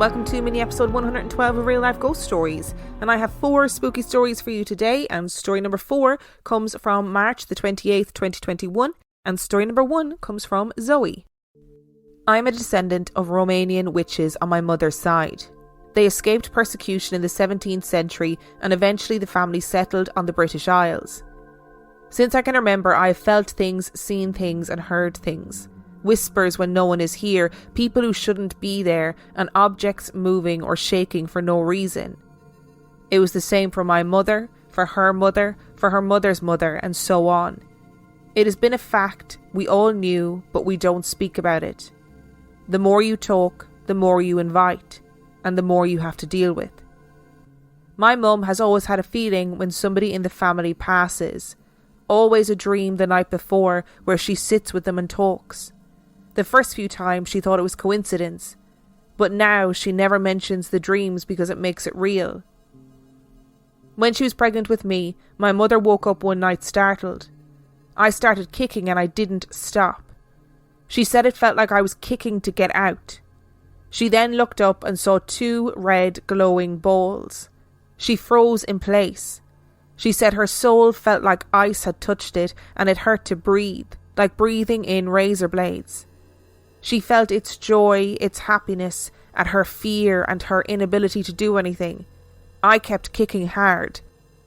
welcome to mini episode 112 of Real Life Ghost Stories. And I have 4 spooky stories for you today, and story number 4 comes from March the 28th, 2021, and story number 1 comes from Zoe. I'm a descendant of Romanian witches on my mother's side. They escaped persecution in the 17th century and eventually the family settled on the British Isles. Since I can remember, I have felt things, seen things and heard things. Whispers when no one is here, people who shouldn't be there, and objects moving or shaking for no reason. It was the same for my mother, for her mother's mother, and so on. It has been a fact we all knew, but we don't speak about it. The more you talk, the more you invite, and the more you have to deal with. My mum has always had a feeling when somebody in the family passes. Always a dream the night before where she sits with them and talks. The first few times she thought it was coincidence, but now she never mentions the dreams because it makes it real. When she was pregnant with me, my mother woke up one night startled. I started kicking and I didn't stop. She said it felt like I was kicking to get out. She then looked up and saw 2 red glowing balls. She froze in place. She said her soul felt like ice had touched it and it hurt to breathe, like breathing in razor blades. She felt its joy, its happiness, at her fear and her inability to do anything. I kept kicking hard.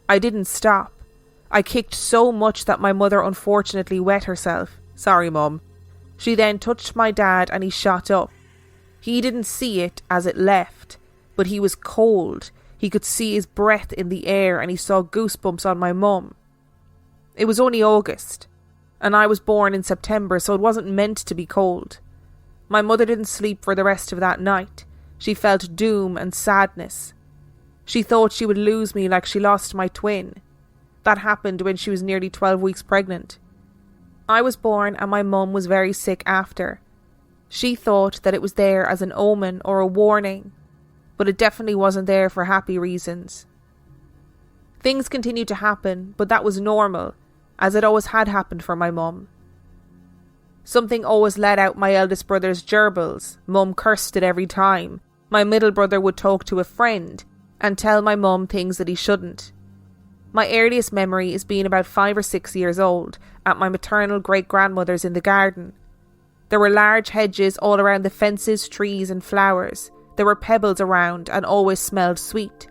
I didn't stop. I kicked so much that my mother unfortunately wet herself. Sorry, Mum. She then touched my dad and he shot up. He didn't see it as it left, but he was cold. He could see his breath in the air and he saw goosebumps on my mum. It was only August, and I was born in September, so it wasn't meant to be cold. My mother didn't sleep for the rest of that night. She felt doom and sadness. She thought she would lose me like she lost my twin. That happened when she was nearly 12 weeks pregnant. I was born and my mum was very sick after. She thought that it was there as an omen or a warning, but it definitely wasn't there for happy reasons. Things continued to happen, but that was normal, as it always had happened for my mum. Something always let out my eldest brother's gerbils. Mum cursed it every time. My middle brother would talk to a friend and tell my mum things that he shouldn't. My earliest memory is being about 5 or 6 years old at my maternal great-grandmother's in the garden. There were large hedges all around the fences, trees and flowers. There were pebbles around and always smelled sweet.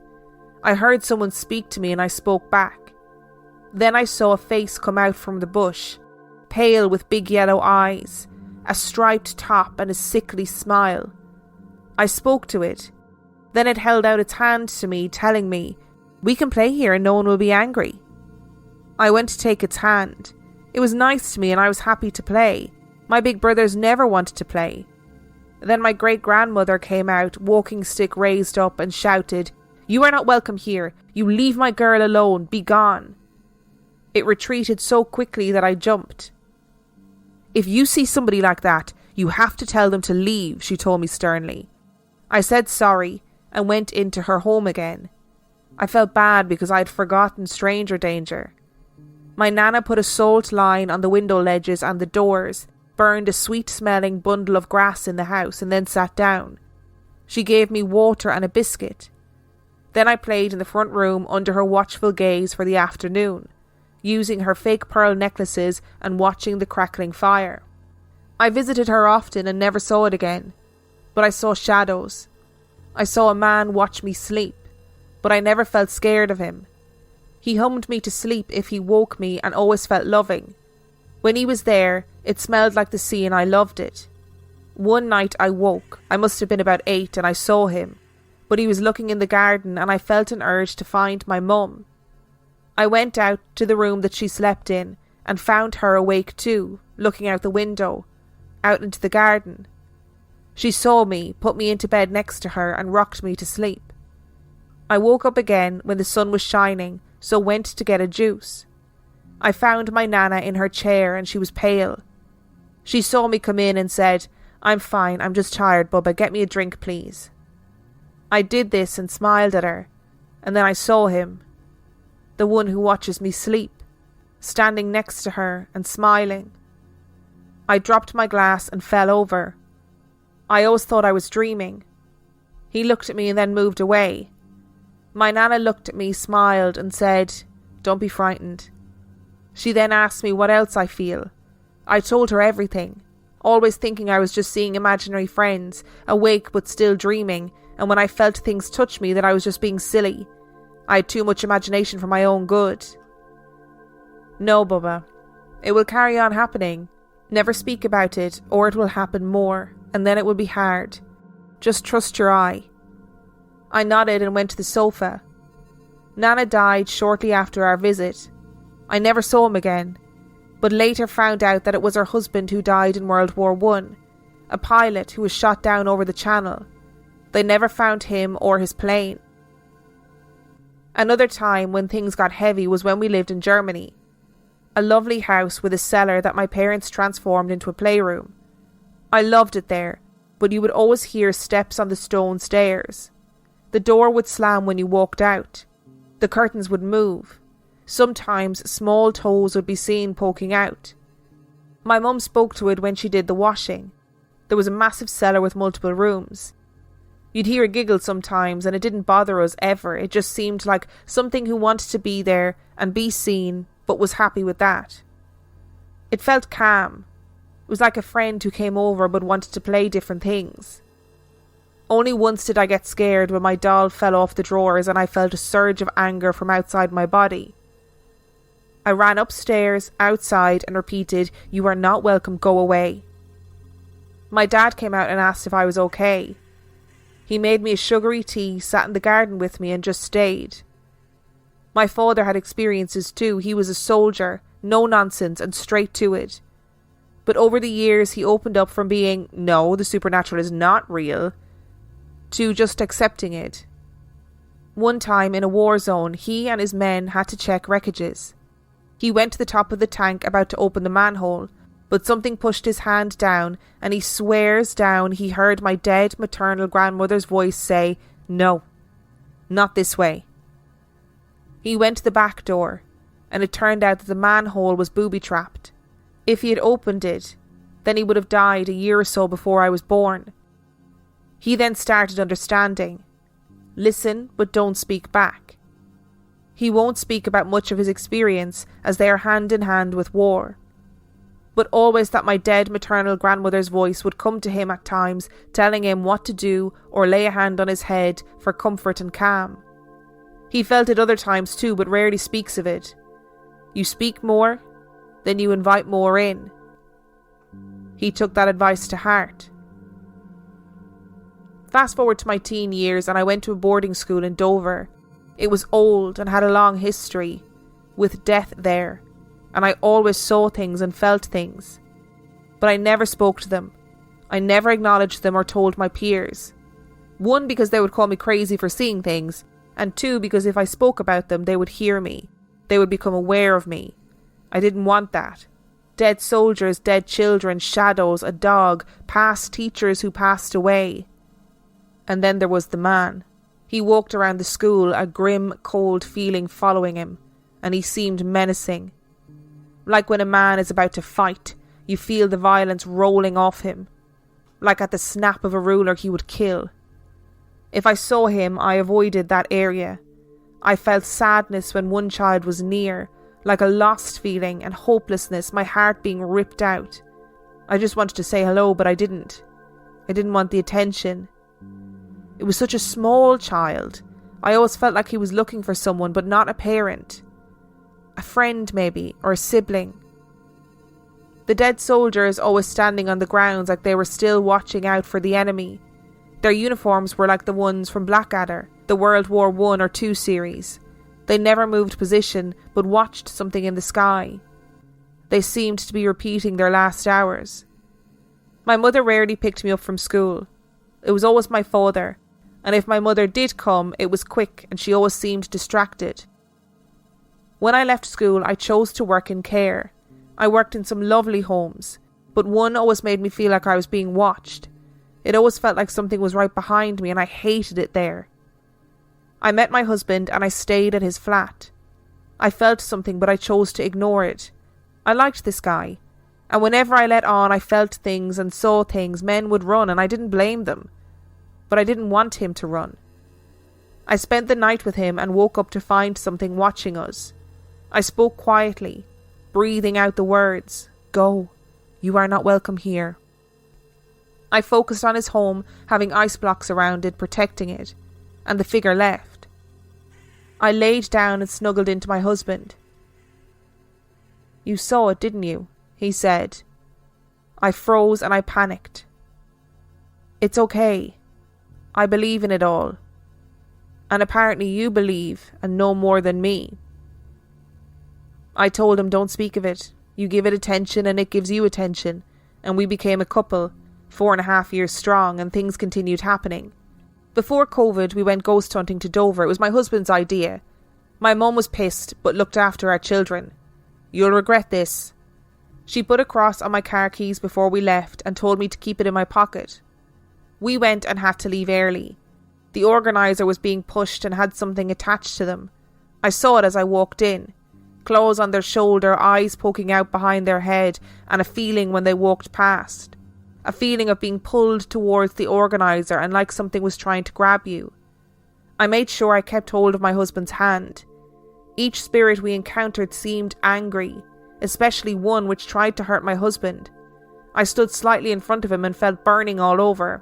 I heard someone speak to me and I spoke back. Then I saw a face come out from the bush, pale with big yellow eyes, a striped top and a sickly smile. I spoke to it. Then it held out its hand to me, telling me, "We can play here and no one will be angry." I went to take its hand. It was nice to me and I was happy to play. My big brothers never wanted to play. Then my great-grandmother came out, walking stick raised up, and shouted, "You are not welcome here. You leave my girl alone. Be gone." It retreated so quickly that I jumped. "If you see somebody like that, you have to tell them to leave," she told me sternly. I said sorry and went into her home again. I felt bad because I had forgotten stranger danger. My nana put a salt line on the window ledges and the doors, burned a sweet-smelling bundle of grass in the house and then sat down. She gave me water and a biscuit. Then I played in the front room under her watchful gaze for the afternoon, using her fake pearl necklaces and watching the crackling fire. I visited her often and never saw it again, but I saw shadows. I saw a man watch me sleep, but I never felt scared of him. He hummed me to sleep if he woke me and always felt loving. When he was there, it smelled like the sea and I loved it. One night I woke, I must have been about 8, and I saw him, but he was looking in the garden and I felt an urge to find my mum. I went out to the room that she slept in and found her awake too, looking out the window, out into the garden. She saw me, put me into bed next to her and rocked me to sleep. I woke up again when the sun was shining, so went to get a juice. I found my nana in her chair and she was pale. She saw me come in and said, "I'm fine, I'm just tired, Bubba, get me a drink please." I did this and smiled at her, and then I saw him, the one who watches me sleep, standing next to her and smiling. I dropped my glass and fell over. I always thought I was dreaming. He looked at me and then moved away. My Nana looked at me, smiled and said, "Don't be frightened." She then asked me what else I feel. I told her everything, always thinking I was just seeing imaginary friends, awake but still dreaming, and when I felt things touch me that I was just being silly. I had too much imagination for my own good. "No, Bubba. It will carry on happening. Never speak about it, or it will happen more, and then it will be hard. Just trust your eye." I nodded and went to the sofa. Nana died shortly after our visit. I never saw him again, but later found out that it was her husband who died in World War I, a pilot who was shot down over the channel. They never found him or his plane. Another time when things got heavy was when we lived in Germany. A lovely house with a cellar that my parents transformed into a playroom. I loved it there, but you would always hear steps on the stone stairs. The door would slam when you walked out. The curtains would move. Sometimes small toes would be seen poking out. My mum spoke to it when she did the washing. There was a massive cellar with multiple rooms. You'd hear a giggle sometimes, and it didn't bother us ever. It just seemed like something who wanted to be there and be seen, but was happy with that. It felt calm. It was like a friend who came over but wanted to play different things. Only once did I get scared when my doll fell off the drawers and I felt a surge of anger from outside my body. I ran upstairs, outside, and repeated, "You are not welcome, go away." My dad came out and asked if I was okay. He made me a sugary tea, sat in the garden with me and just stayed. My father had experiences too. He was a soldier, no nonsense and straight to it. But over the years he opened up from being, "No, the supernatural is not real," to just accepting it. One time in a war zone, he and his men had to check wreckages. He went to the top of the tank about to open the manhole, but something pushed his hand down, and he swears down he heard my dead maternal grandmother's voice say, "No, not this way." He went to the back door, and it turned out that the manhole was booby-trapped. If he had opened it, then he would have died a year or so before I was born. He then started understanding. Listen, but don't speak back. He won't speak about much of his experience, as they are hand in hand with war. But always that my dead maternal grandmother's voice would come to him at times, telling him what to do or lay a hand on his head for comfort and calm. He felt it other times too, but rarely speaks of it. You speak more, then you invite more in. He took that advice to heart. Fast forward to my teen years and I went to a boarding school in Dover. It was old and had a long history, with death there, and I always saw things and felt things. But I never spoke to them. I never acknowledged them or told my peers. One, because they would call me crazy for seeing things, and two, because if I spoke about them, they would hear me. They would become aware of me. I didn't want that. Dead soldiers, dead children, shadows, a dog, past teachers who passed away. And then there was the man. He walked around the school, a grim, cold feeling following him, and he seemed menacing. Like when a man is about to fight, you feel the violence rolling off him. Like at the snap of a ruler he would kill. If I saw him, I avoided that area. I felt sadness when one child was near, like a lost feeling and hopelessness, my heart being ripped out. I just wanted to say hello, but I didn't. I didn't want the attention. It was such a small child. I always felt like he was looking for someone, but not a parent. A friend maybe, or a sibling. The dead soldiers always standing on the grounds like they were still watching out for the enemy. Their uniforms were like the ones from Blackadder, the World War I or II series. They never moved position, but watched something in the sky. They seemed to be repeating their last hours. My mother rarely picked me up from school. It was always my father, and if my mother did come, it was quick and she always seemed distracted. When I left school, I chose to work in care. I worked in some lovely homes, but one always made me feel like I was being watched. It always felt like something was right behind me and I hated it there. I met my husband and I stayed at his flat. I felt something, but I chose to ignore it. I liked this guy, and whenever I let on I felt things and saw things, men would run and I didn't blame them. but I didn't want him to run. I spent the night with him and woke up to find something watching us. I spoke quietly, breathing out the words, "Go, you are not welcome here." I focused on his home, having ice blocks around it, protecting it, and the figure left. I laid down and snuggled into my husband. "You saw it, didn't you?" he said. I froze and I panicked. "It's okay. I believe in it all. And apparently you believe and know more than me." I told him, "Don't speak of it. You give it attention and it gives you attention." And we became a couple, 4.5 years strong, and things continued happening. Before COVID, we went ghost hunting to Dover. It was my husband's idea. My mum was pissed, but looked after our children. "You'll regret this." She put a cross on my car keys before we left and told me to keep it in my pocket. We went and had to leave early. The organiser was being pushed and had something attached to them. I saw it as I walked in. Claws on their shoulder, eyes poking out behind their head, and a feeling when they walked past. A feeling of being pulled towards the organiser and like something was trying to grab you. I made sure I kept hold of my husband's hand. Each spirit we encountered seemed angry, especially one which tried to hurt my husband. I stood slightly in front of him and felt burning all over.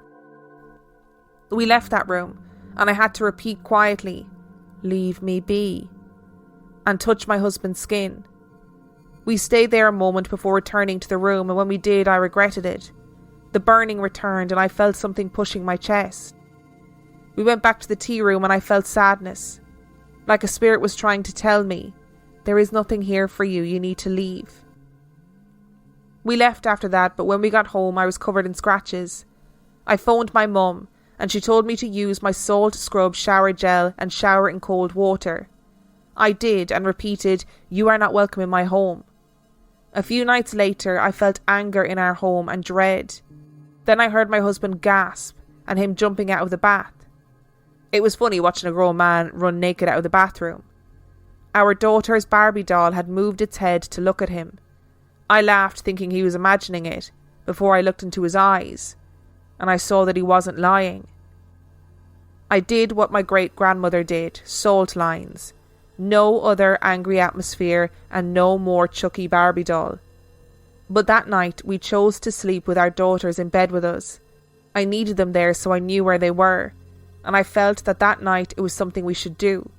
We left that room, and I had to repeat quietly, "Leave me be," and touch my husband's skin. We stayed there a moment before returning to the room, and when we did, I regretted it. The burning returned and I felt something pushing my chest. We went back to the tea room and I felt sadness. Like a spirit was trying to tell me, "There is nothing here for you, you need to leave." We left after that, but when we got home I was covered in scratches. I phoned my mum and she told me to use my salt scrub shower gel and shower in cold water. I did and repeated, "You are not welcome in my home." A few nights later I felt anger in our home and dread. Then I heard my husband gasp and him jumping out of the bath. It was funny watching a grown man run naked out of the bathroom. Our daughter's Barbie doll had moved its head to look at him. I laughed thinking he was imagining it before I looked into his eyes, and I saw that he wasn't lying. I did what my great-grandmother did, salt lines. No other angry atmosphere and no more Chucky Barbie doll. But that night we chose to sleep with our daughters in bed with us. I needed them there so I knew where they were, and I felt that that night it was something we should do.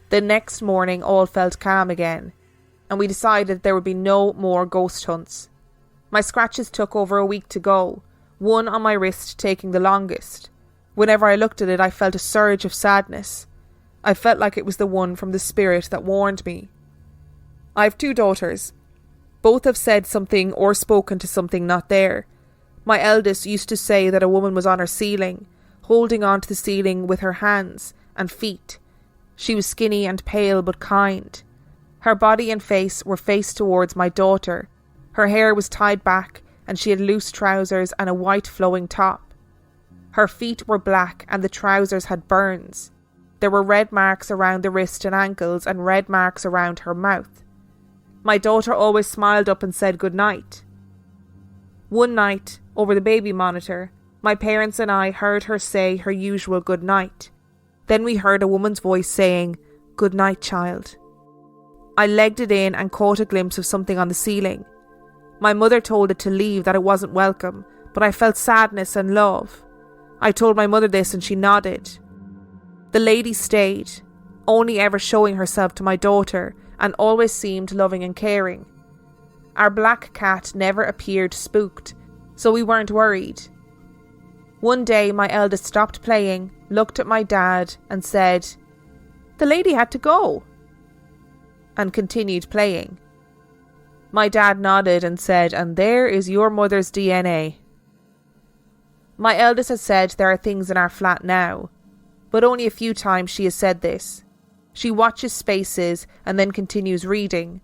The next morning all felt calm again, and we decided there would be no more ghost hunts. My scratches took over a week to go, one on my wrist taking the longest. Whenever I looked at it I felt a surge of sadness. I felt like it was the one from the spirit that warned me. I have 2 daughters. Both have said something or spoken to something not there. My eldest used to say that a woman was on her ceiling, holding on to the ceiling with her hands and feet. She was skinny and pale but kind. Her body and face were faced towards my daughter. Her hair was tied back and she had loose trousers and a white flowing top. Her feet were black and the trousers had burns. There were red marks around the wrist and ankles and red marks around her mouth. My daughter always smiled up and said good night. One night, over the baby monitor, my parents and I heard her say her usual good night. Then we heard a woman's voice saying, "Good night, child." I legged it in and caught a glimpse of something on the ceiling. My mother told it to leave, that it wasn't welcome, but I felt sadness and love. I told my mother this and she nodded. The lady stayed, only ever showing herself to my daughter, and always seemed loving and caring. Our black cat never appeared spooked, so we weren't worried. One day my eldest stopped playing, looked at my dad and said, "The lady had to go," and continued playing. My dad nodded and said, "And there is your mother's DNA." My eldest has said there are things in our flat now, but only a few times she has said this. She watches spaces and then continues reading.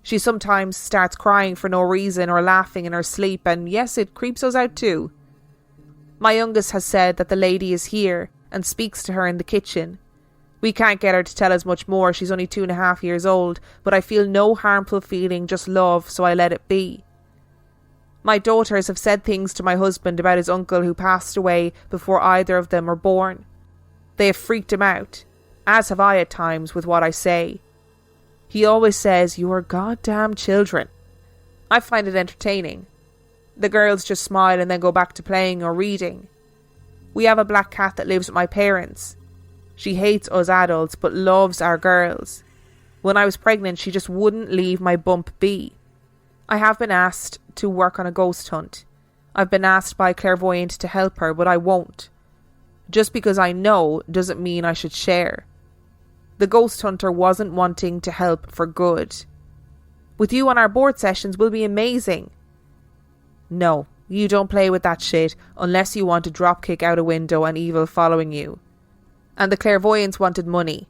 She sometimes starts crying for no reason or laughing in her sleep, and yes, it creeps us out too. My youngest has said that the lady is here and speaks to her in the kitchen. We can't get her to tell us much more, she's only 2.5 years old, but I feel no harmful feeling, just love, so I let it be. My daughters have said things to my husband about his uncle who passed away before either of them were born. They have freaked him out, as have I at times with what I say. He always says, "You are goddamn children." I find it entertaining. The girls just smile and then go back to playing or reading. We have a black cat that lives with my parents. She hates us adults but loves our girls. When I was pregnant, she just wouldn't leave my bump be. I have been asked to work on a ghost hunt. I've been asked by a clairvoyant to help her, but I won't. Just because I know doesn't mean I should share. The ghost hunter wasn't wanting to help for good. With you on our board sessions will be amazing. No, you don't play with that shit unless you want to drop kick out a window and evil following you. And the clairvoyants wanted money.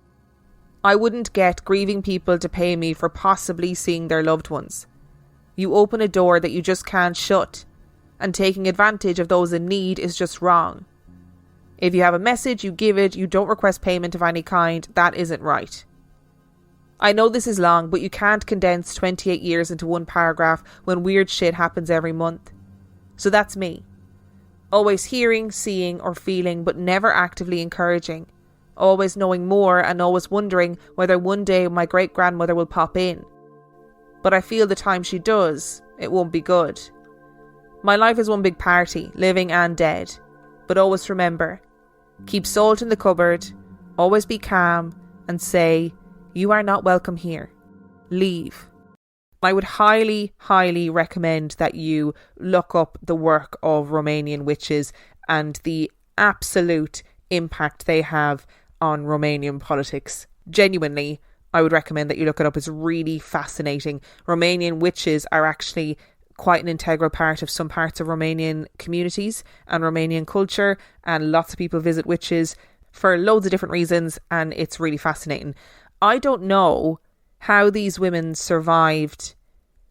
I wouldn't get grieving people to pay me for possibly seeing their loved ones. You open a door that you just can't shut, and taking advantage of those in need is just wrong. If you have a message, you give it, you don't request payment of any kind, that isn't right. I know this is long, but you can't condense 28 years into one paragraph when weird shit happens every month. So that's me. Always hearing, seeing or feeling, but never actively encouraging. Always knowing more and always wondering whether one day my great-grandmother will pop in. But I feel the time she does, it won't be good. My life is one big party, living and dead. But always remember, keep salt in the cupboard, always be calm and say, "You are not welcome here. Leave." I would highly, highly recommend that you look up the work of Romanian witches and the absolute impact they have on Romanian politics. Genuinely, I would recommend that you look it up. It's really fascinating. Romanian witches are actually quite an integral part of some parts of Romanian communities and Romanian culture, and lots of people visit witches for loads of different reasons, and it's really fascinating. I don't know how these women survived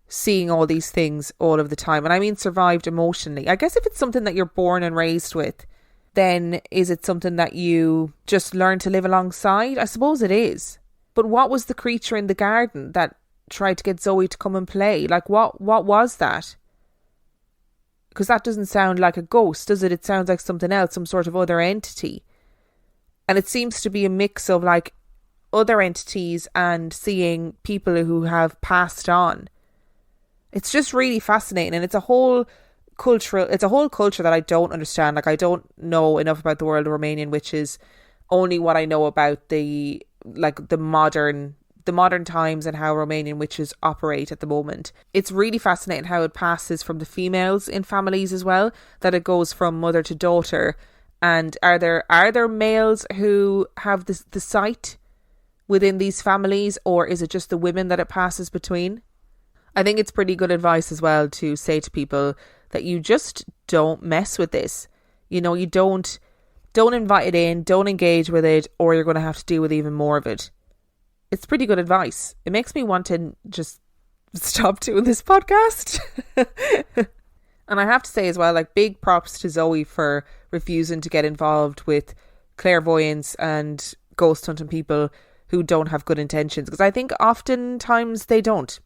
seeing all these things all of the time, and I mean survived emotionally. I guess if it's something that you're born and raised with, then is it something that you just learn to live alongside? I suppose it is. But what was the creature in the garden that tried to get Zoe to come and play? Like, what was that? Because that doesn't sound like a ghost, does it? It sounds like something else, some sort of other entity. And it seems to be a mix of like other entities and seeing people who have passed on. It's just really fascinating, and it's a whole culture that I don't understand. Like, I don't know enough about the world of Romanian witches, only what I know about the modern times and how Romanian witches operate at the moment. It's really fascinating how it passes from the females in families as well, that it goes from mother to daughter. And are there males who have the sight within these families, or is it just the women that it passes between? I think it's pretty good advice as well to say to people that you just don't mess with this. You know, you don't invite it in, don't engage with it, or you're going to have to deal with even more of it. It's pretty good advice. It makes me want to just stop doing this podcast. And I have to say as well, like, big props to Zoe for refusing to get involved with clairvoyance and ghost hunting people who don't have good intentions, because I think oftentimes they don't.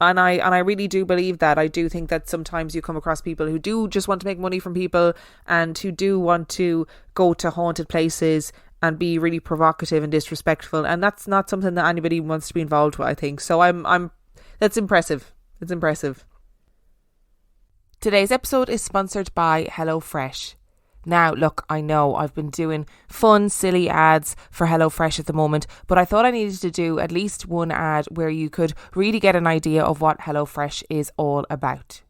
And I really do believe that. I do think that sometimes you come across people who do just want to make money from people and who do want to go to haunted places and be really provocative and disrespectful, and that's not something that anybody wants to be involved with, I think. So I'm that's impressive. It's impressive. Today's episode is sponsored by HelloFresh. Now, look, I know I've been doing fun, silly ads for HelloFresh at the moment, but I thought I needed to do at least one ad where you could really get an idea of what HelloFresh is all about.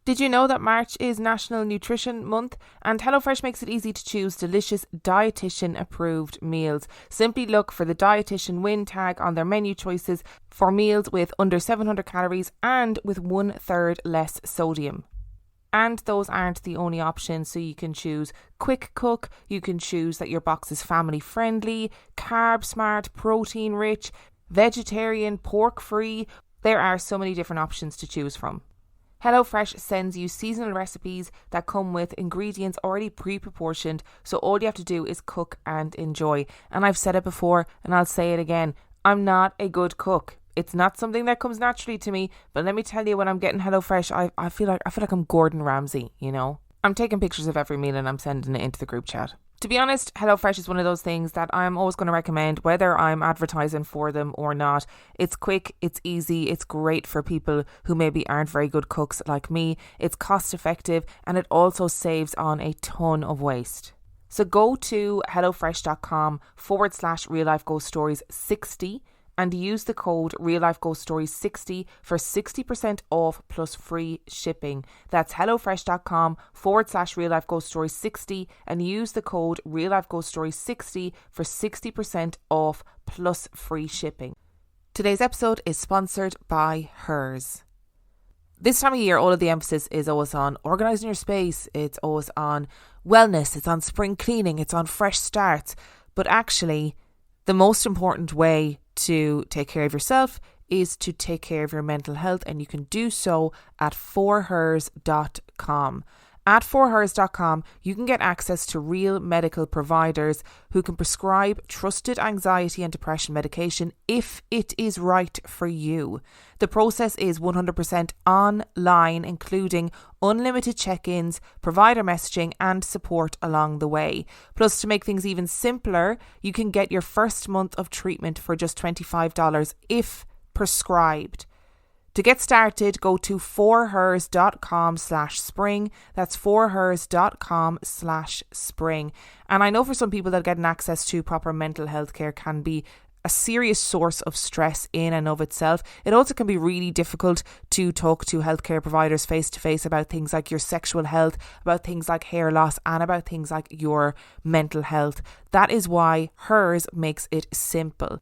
Did you know that March is National Nutrition Month, and HelloFresh makes it easy to choose delicious dietitian approved meals? Simply look for the dietitian win tag on their menu choices for meals with under 700 calories and with 1/3 less sodium. And those aren't the only options, so you can choose quick cook, you can choose that your box is family friendly, carb smart, protein rich, vegetarian, pork free. There are so many different options to choose from. HelloFresh sends you seasonal recipes that come with ingredients already pre-proportioned, so all you have to do is cook and enjoy. And I've said it before and I'll say it again, I'm not a good cook. It's not something that comes naturally to me, but let me tell you, when I'm getting HelloFresh, I feel like I'm Gordon Ramsay, you know? I'm taking pictures of every meal and I'm sending it into the group chat. To be honest, HelloFresh is one of those things that I'm always going to recommend, whether I'm advertising for them or not. It's quick, it's easy, it's great for people who maybe aren't very good cooks like me. It's cost effective, and it also saves on a ton of waste. So go to hellofresh.com/Real Life Ghost Stories 60 and use the code Real Life Ghost Stories 60 for 60% off plus free shipping. That's hellofresh.com/Real Life Ghost Stories 60 and use the code Real Life Ghost Stories 60 for 60% off plus free shipping. Today's episode is sponsored by Hers. This time of year, all of the emphasis is always on organising your space. It's always on wellness. It's on spring cleaning. It's on fresh starts. But actually, the most important way to take care of yourself is to take care of your mental health, and you can do so at forhers.com. At forhers.com, you can get access to real medical providers who can prescribe trusted anxiety and depression medication if it is right for you. The process is 100% online, including unlimited check-ins, provider messaging and support along the way. Plus, to make things even simpler, you can get your first month of treatment for just $25 if prescribed. To get started, go to forhers.com/spring. That's forhers.com/spring. And I know for some people that getting access to proper mental health care can be a serious source of stress in and of itself. It also can be really difficult to talk to healthcare providers face to face about things like your sexual health, about things like hair loss, and about things like your mental health. That is why Hers makes it simple.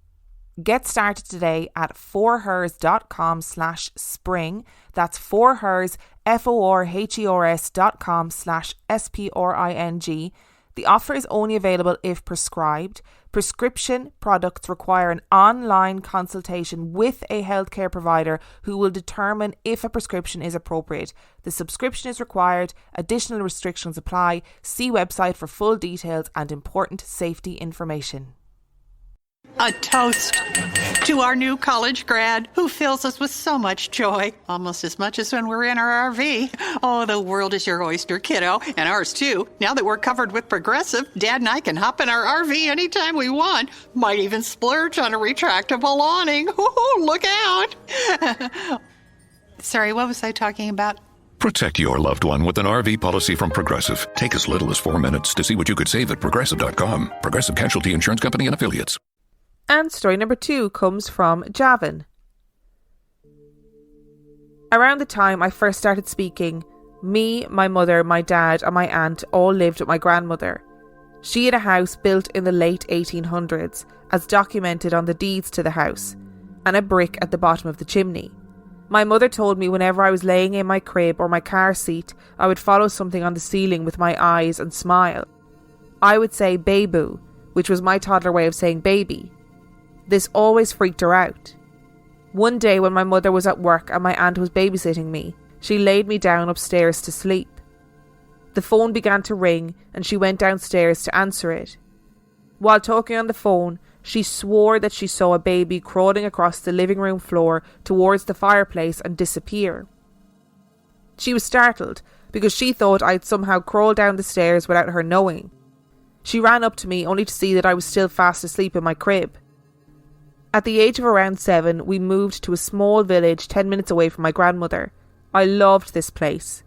Get started today at forhers.com/spring. That's forhers, forhers.com/spring. The offer is only available if prescribed. Prescription products require an online consultation with a healthcare provider who will determine if a prescription is appropriate. The subscription is required. Additional restrictions apply. See website for full details and important safety information. A toast to our new college grad who fills us with so much joy, almost as much as when we're in our RV. Oh, the world is your oyster, kiddo, and ours too. Now that we're covered with Progressive, Dad and I can hop in our RV anytime we want. Might even splurge on a retractable awning. Ooh, look out. Sorry, what was I talking about? Protect your loved one with an RV policy from Progressive. Take as little as 4 minutes to see what you could save at Progressive.com. Progressive Casualty Insurance Company and Affiliates. And story number 2 comes from Javin. Around the time I first started speaking, me, my mother, my dad and my aunt all lived with my grandmother. She had a house built in the late 1800s, as documented on the deeds to the house, and a brick at the bottom of the chimney. My mother told me whenever I was laying in my crib or my car seat, I would follow something on the ceiling with my eyes and smile. I would say "Babu," which was my toddler way of saying baby. This always freaked her out. One day when my mother was at work and my aunt was babysitting me, she laid me down upstairs to sleep. The phone began to ring and she went downstairs to answer it. While talking on the phone, she swore that she saw a baby crawling across the living room floor towards the fireplace and disappear. She was startled because she thought I'd somehow crawled down the stairs without her knowing. She ran up to me only to see that I was still fast asleep in my crib. At the age of around 7, we moved to a small village 10 minutes away from my grandmother. I loved this place.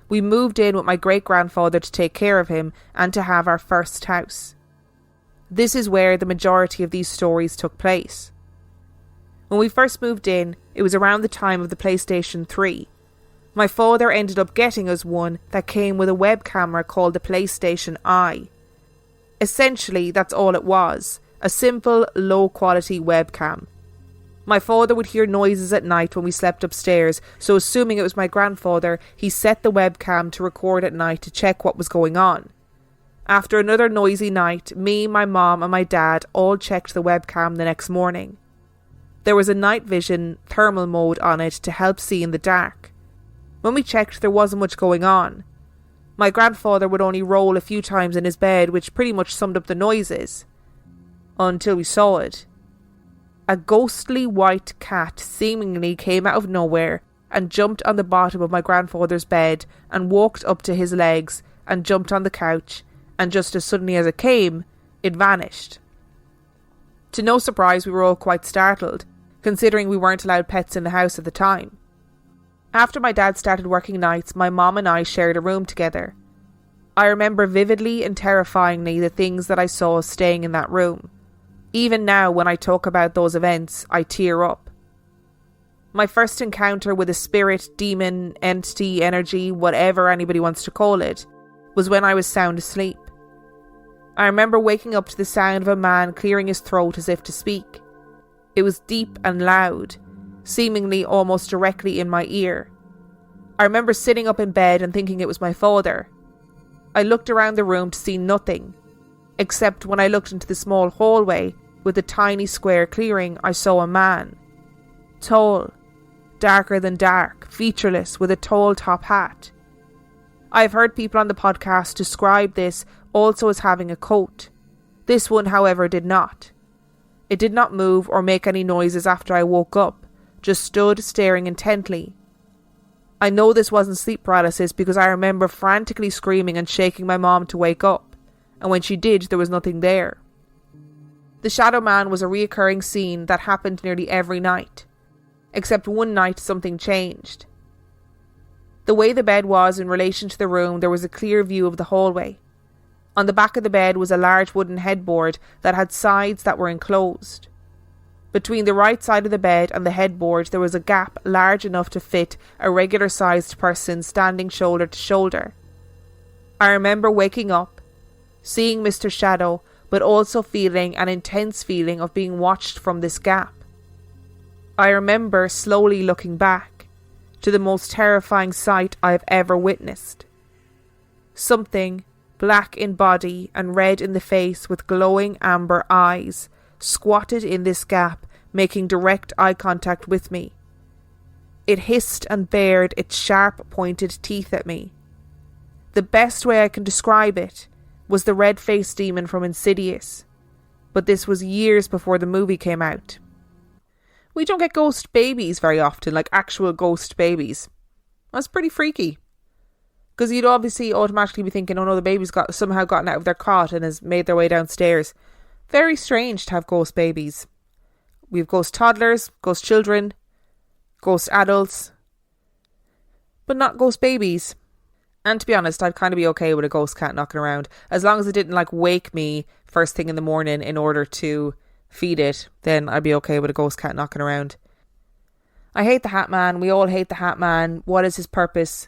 We moved in with my great-grandfather to take care of him and to have our first house. This is where the majority of these stories took place. When we first moved in, it was around the time of the PlayStation 3. My father ended up getting us one that came with a web camera called the PlayStation Eye. Essentially, that's all it was. A simple, low-quality webcam. My father would hear noises at night when we slept upstairs, so assuming it was my grandfather, he set the webcam to record at night to check what was going on. After another noisy night, me, my mom and my dad all checked the webcam the next morning. There was a night vision thermal mode on it to help see in the dark. When we checked, there wasn't much going on. My grandfather would only roll a few times in his bed, which pretty much summed up the noises. Until we saw it. A ghostly white cat seemingly came out of nowhere and jumped on the bottom of my grandfather's bed and walked up to his legs and jumped on the couch, and just as suddenly as it came, it vanished. To no surprise, we were all quite startled, considering we weren't allowed pets in the house at the time. After my dad started working nights, my mom and I shared a room together. I remember vividly and terrifyingly the things that I saw staying in that room. Even now, when I talk about those events, I tear up. My first encounter with a spirit, demon, entity, energy, whatever anybody wants to call it, was when I was sound asleep. I remember waking up to the sound of a man clearing his throat as if to speak. It was deep and loud, seemingly almost directly in my ear. I remember sitting up in bed and thinking it was my father. I looked around the room to see nothing, except when I looked into the small hallway with the tiny square clearing, I saw a man. Tall, darker than dark, featureless, with a tall top hat. I've heard people on the podcast describe this also as having a coat. This one, however, did not. It did not move or make any noises after I woke up, just stood staring intently. I know this wasn't sleep paralysis because I remember frantically screaming and shaking my mom to wake up, and when she did, there was nothing there. The Shadow Man was a reoccurring scene that happened nearly every night, except one night something changed. The way the bed was in relation to the room, there was a clear view of the hallway. On the back of the bed was a large wooden headboard that had sides that were enclosed. Between the right side of the bed and the headboard there was a gap large enough to fit a regular-sized person standing shoulder to shoulder. I remember waking up, seeing Mr. Shadow, but also feeling an intense feeling of being watched from this gap. I remember slowly looking back to the most terrifying sight I have ever witnessed. Something, black in body and red in the face with glowing amber eyes, squatted in this gap, making direct eye contact with me. It hissed and bared its sharp pointed teeth at me. The best way I can describe it was the red-faced demon from Insidious, but this was years before the movie came out. We don't get ghost babies very often, like actual ghost babies. That's pretty freaky. Because you'd obviously automatically be thinking, oh no, the baby's somehow gotten out of their cot and has made their way downstairs. Very strange to have ghost babies. We have ghost toddlers, ghost children, ghost adults, but not ghost babies. And to be honest, I'd kind of be okay with a ghost cat knocking around. As long as it didn't like wake me first thing in the morning in order to feed it, then I'd be okay with a ghost cat knocking around. I hate the Hat Man. We all hate the Hat Man. What is his purpose?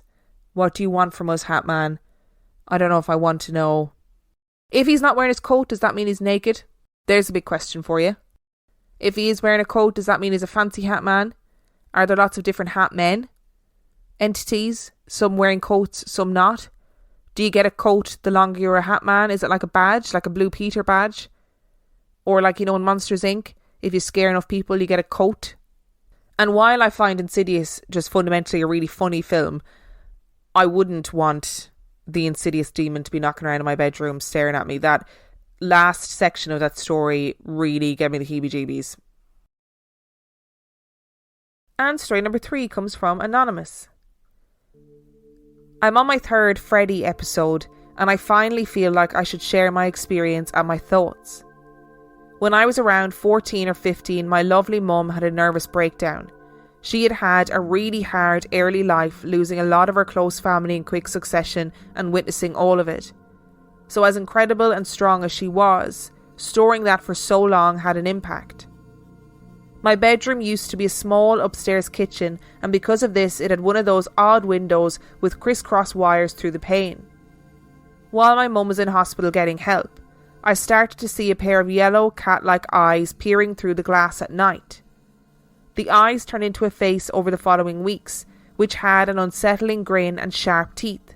What do you want from us, Hat Man? I don't know if I want to know. If he's not wearing his coat, does that mean he's naked? There's a big question for you. If he is wearing a coat, does that mean he's a fancy Hat Man? Are there lots of different Hat Men? Entities? Some wearing coats, some not? Do you get a coat the longer you're a Hat Man? Is it like a badge, like a Blue Peter badge? Or like, in Monsters Inc., if you scare enough people, you get a coat? And while I find Insidious just fundamentally a really funny film, I wouldn't want the Insidious demon to be knocking around in my bedroom staring at me. That last section of that story really gave me the heebie-jeebies. And story number 3 comes from Anonymous. I'm on my 3rd Freddy episode, and I finally feel like I should share my experience and my thoughts. When I was around 14 or 15, my lovely mum had a nervous breakdown. She had had a really hard early life, losing a lot of her close family in quick succession and witnessing all of it. So as incredible and strong as she was, storing that for so long had an impact. My bedroom used to be a small upstairs kitchen, and because of this it had one of those odd windows with crisscross wires through the pane. While my mum was in hospital getting help, I started to see a pair of yellow cat-like eyes peering through the glass at night. The eyes turned into a face over the following weeks, which had an unsettling grin and sharp teeth.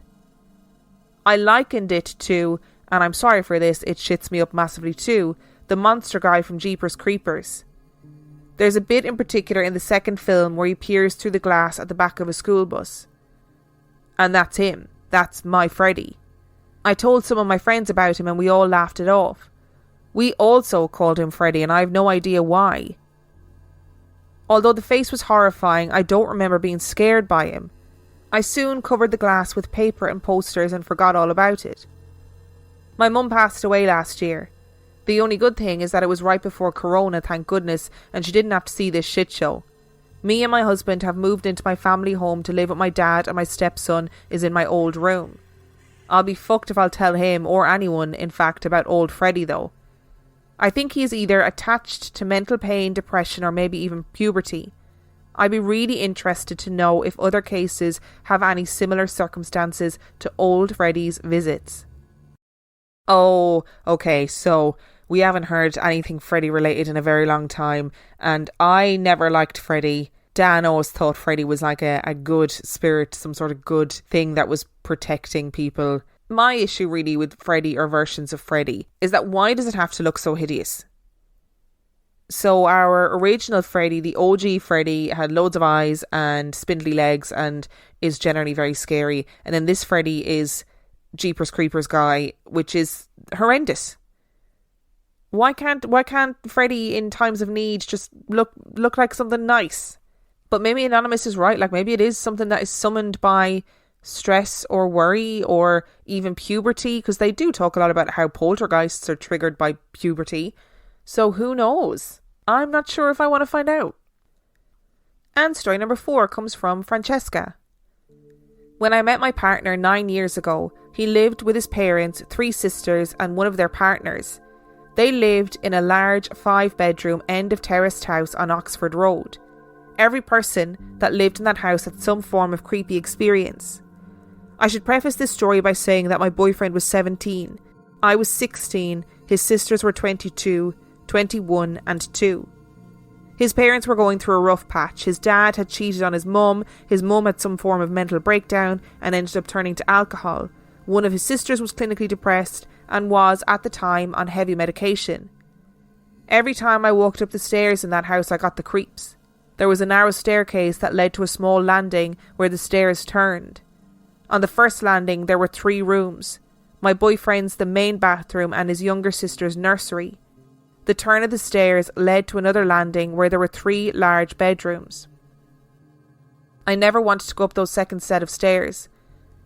I likened it to, and I'm sorry for this, it shits me up massively too, the monster guy from Jeepers Creepers. There's a bit in particular in the second film where he peers through the glass at the back of a school bus. And that's him. That's my Freddy. I told some of my friends about him and we all laughed it off. We also called him Freddy, and I have no idea why. Although the face was horrifying, I don't remember being scared by him. I soon covered the glass with paper and posters and forgot all about it. My mum passed away last year. The only good thing is that it was right before Corona, thank goodness, and she didn't have to see this shit show. Me and my husband have moved into my family home to live with my dad, and my stepson is in my old room. I'll be fucked if I'll tell him, or anyone, in fact, about old Freddy though. I think he is either attached to mental pain, depression, or maybe even puberty. I'd be really interested to know if other cases have any similar circumstances to old Freddy's visits. Oh, okay, so we haven't heard anything Freddy related in a very long time, and I never liked Freddy. Dan always thought Freddy was like a good spirit, some sort of good thing that was protecting people. My issue really with Freddy, or versions of Freddy, is that why does it have to look so hideous? So our original Freddy, the OG Freddy, had loads of eyes and spindly legs and is generally very scary. And then this Freddy is Jeepers Creepers guy, which is horrendous. Why can't Freddy in times of need just look like something nice? But maybe Anonymous is right. Like, maybe it is something that is summoned by stress or worry or even puberty, because they do talk a lot about how poltergeists are triggered by puberty. So who knows? I'm not sure if I want to find out. And story number 4 comes from Francesca. When I met my partner 9 years ago, he lived with his parents, 3 sisters and one of their partners. They lived in a large 5-bedroom end of terraced house on Oxford Road. Every person that lived in that house had some form of creepy experience. I should preface this story by saying that my boyfriend was 17. I was 16, his sisters were 22, 21 and 2. His parents were going through a rough patch. His dad had cheated on his mum had some form of mental breakdown and ended up turning to alcohol. One of his sisters was clinically depressed and was, at the time, on heavy medication. Every time I walked up the stairs in that house, I got the creeps. There was a narrow staircase that led to a small landing where the stairs turned. On the first landing there were 3 rooms. My boyfriend's the main bathroom and his younger sister's nursery. The turn of the stairs led to another landing where there were 3 large bedrooms. I never wanted to go up those second set of stairs.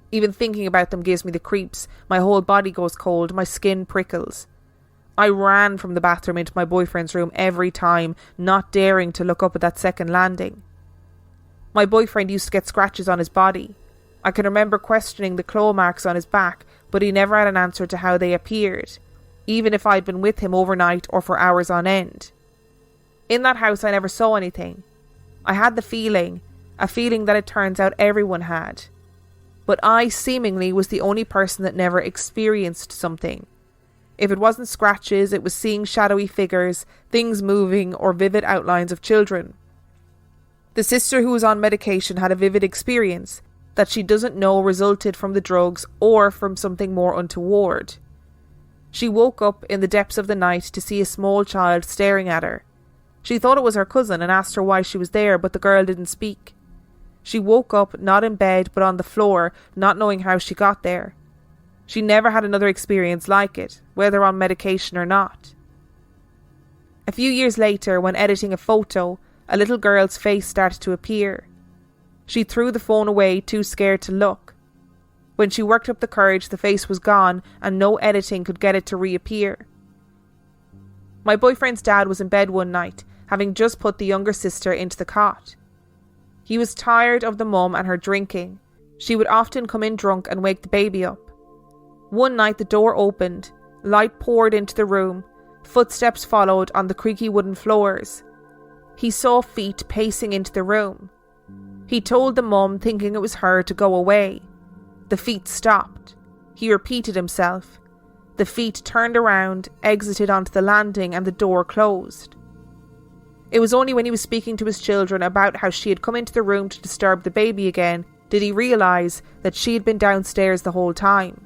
Even thinking about them gives me the creeps. My whole body goes cold, my skin prickles. I ran from the bathroom into my boyfriend's room every time, not daring to look up at that second landing. My boyfriend used to get scratches on his body. I can remember questioning the claw marks on his back, but he never had an answer to how they appeared, even if I'd been with him overnight or for hours on end. In that house I never saw anything. I had the feeling, a feeling that it turns out everyone had. But I seemingly was the only person that never experienced something. If it wasn't scratches, it was seeing shadowy figures, things moving, or vivid outlines of children. The sister who was on medication had a vivid experience that she doesn't know resulted from the drugs or from something more untoward. She woke up in the depths of the night to see a small child staring at her. She thought it was her cousin and asked her why she was there, but the girl didn't speak. She woke up not in bed but on the floor, not knowing how she got there. She never had another experience like it, whether on medication or not. A few years later, when editing a photo, a little girl's face started to appear. She threw the phone away, too scared to look. When she worked up the courage, the face was gone and no editing could get it to reappear. My boyfriend's dad was in bed one night, having just put the younger sister into the cot. He was tired of the mum and her drinking. She would often come in drunk and wake the baby up. One night the door opened, light poured into the room, footsteps followed on the creaky wooden floors. He saw feet pacing into the room. He told the mum, thinking it was her, to go away. The feet stopped. He repeated himself. The feet turned around, exited onto the landing, and the door closed. It was only when he was speaking to his children about how she had come into the room to disturb the baby again did he realise that she had been downstairs the whole time.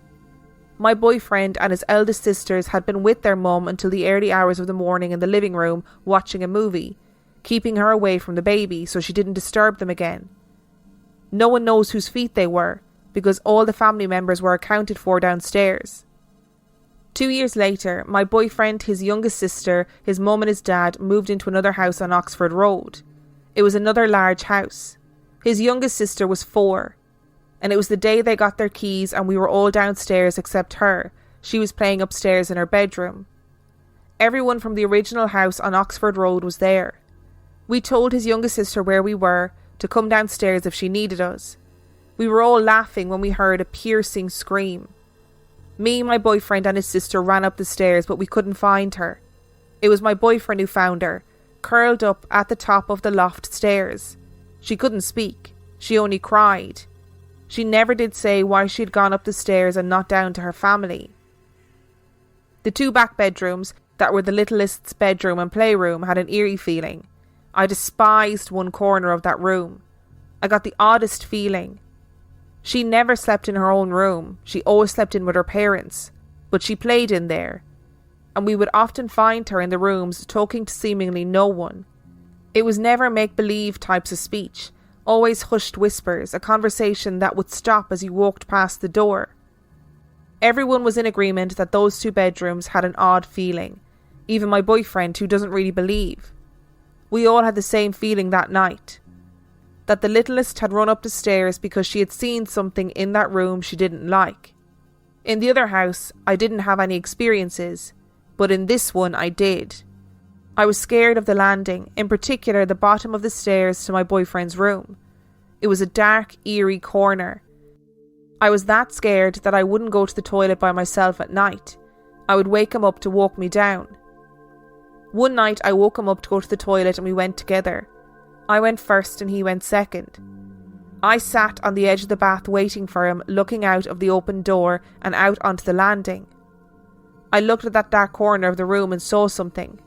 My boyfriend and his eldest sisters had been with their mum until the early hours of the morning in the living room watching a movie, keeping her away from the baby so she didn't disturb them again. No one knows whose feet they were, because all the family members were accounted for downstairs. 2 years later, my boyfriend, his youngest sister, his mum and his dad moved into another house on Oxford Road. It was another large house. His youngest sister was 4, and it was the day they got their keys and we were all downstairs except her. She was playing upstairs in her bedroom. Everyone from the original house on Oxford Road was there. We told his youngest sister where we were, to come downstairs if she needed us. We were all laughing when we heard a piercing scream. Me, my boyfriend and his sister ran up the stairs, but we couldn't find her. It was my boyfriend who found her, curled up at the top of the loft stairs. She couldn't speak. She only cried. She never did say why she'd gone up the stairs and not down to her family. The 2 back bedrooms that were the littlest's bedroom and playroom had an eerie feeling. I despised one corner of that room. I got the oddest feeling. She never slept in her own room. She always slept in with her parents. But she played in there. And we would often find her in the rooms talking to seemingly no one. It was never make-believe types of speech. Always hushed whispers, a conversation that would stop as you walked past the door. Everyone was in agreement that those 2 bedrooms had an odd feeling. Even my boyfriend, who doesn't really believe. We all had the same feeling that night. That the littlest had run up the stairs because she had seen something in that room she didn't like. In the other house, I didn't have any experiences, but in this one I did. I was scared of the landing, in particular the bottom of the stairs to my boyfriend's room. It was a dark, eerie corner. I was that scared that I wouldn't go to the toilet by myself at night. I would wake him up to walk me down. One night I woke him up to go to the toilet and we went together. I went first and he went second. I sat on the edge of the bath waiting for him, looking out of the open door and out onto the landing. I looked at that dark corner of the room and saw something.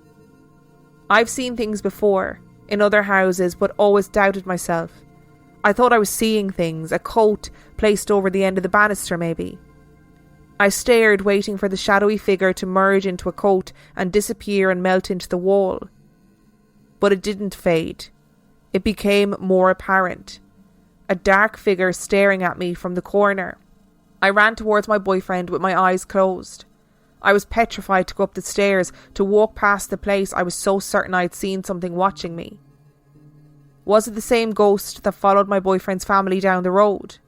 I've seen things before, in other houses, but always doubted myself. I thought I was seeing things, a coat placed over the end of the banister maybe. I stared, waiting for the shadowy figure to merge into a coat and disappear and melt into the wall. But it didn't fade. It became more apparent. A dark figure staring at me from the corner. I ran towards my boyfriend with my eyes closed. I was petrified to go up the stairs, to walk past the place I was so certain I had seen something watching me. Was it the same ghost that followed my boyfriend's family down the road?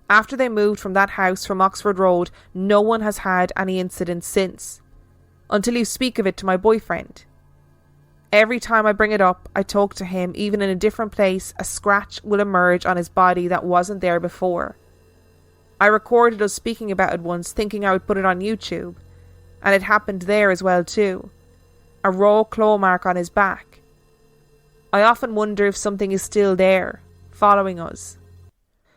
After they moved from that house from Oxford Road, no one has had any incidents since. Until you speak of it to my boyfriend. Every time I bring it up, I talk to him, even in a different place, a scratch will emerge on his body that wasn't there before. I recorded us speaking about it once, thinking I would put it on YouTube. And it happened there as well too. A raw claw mark on his back. I often wonder if something is still there, following us.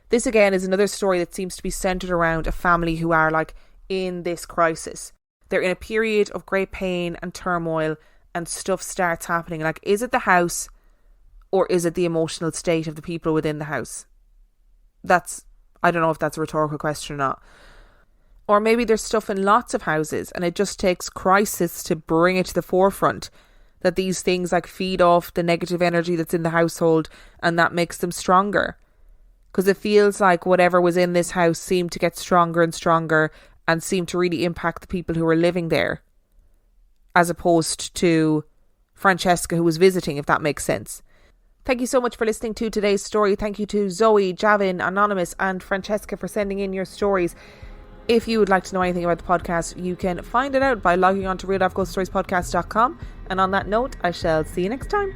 This again is another story that seems to be centred around a family who are in this crisis. They're in a period of great pain and turmoil and stuff starts happening. Is it the house or is it the emotional state of the people within the house? I don't know if that's a rhetorical question or not. Or maybe there's stuff in lots of houses and it just takes crisis to bring it to the forefront. That these things feed off the negative energy that's in the household and that makes them stronger. Because it feels like whatever was in this house seemed to get stronger and stronger and seemed to really impact the people who were living there. As opposed to Francesca who was visiting, if that makes sense. Thank you so much for listening to today's story. Thank you to Zoe, Javin, Anonymous and Francesca for sending in your stories. If you would like to know anything about the podcast, you can find it out by logging on to reallifeghoststoriespodcast.com. And on that note, I shall see you next time.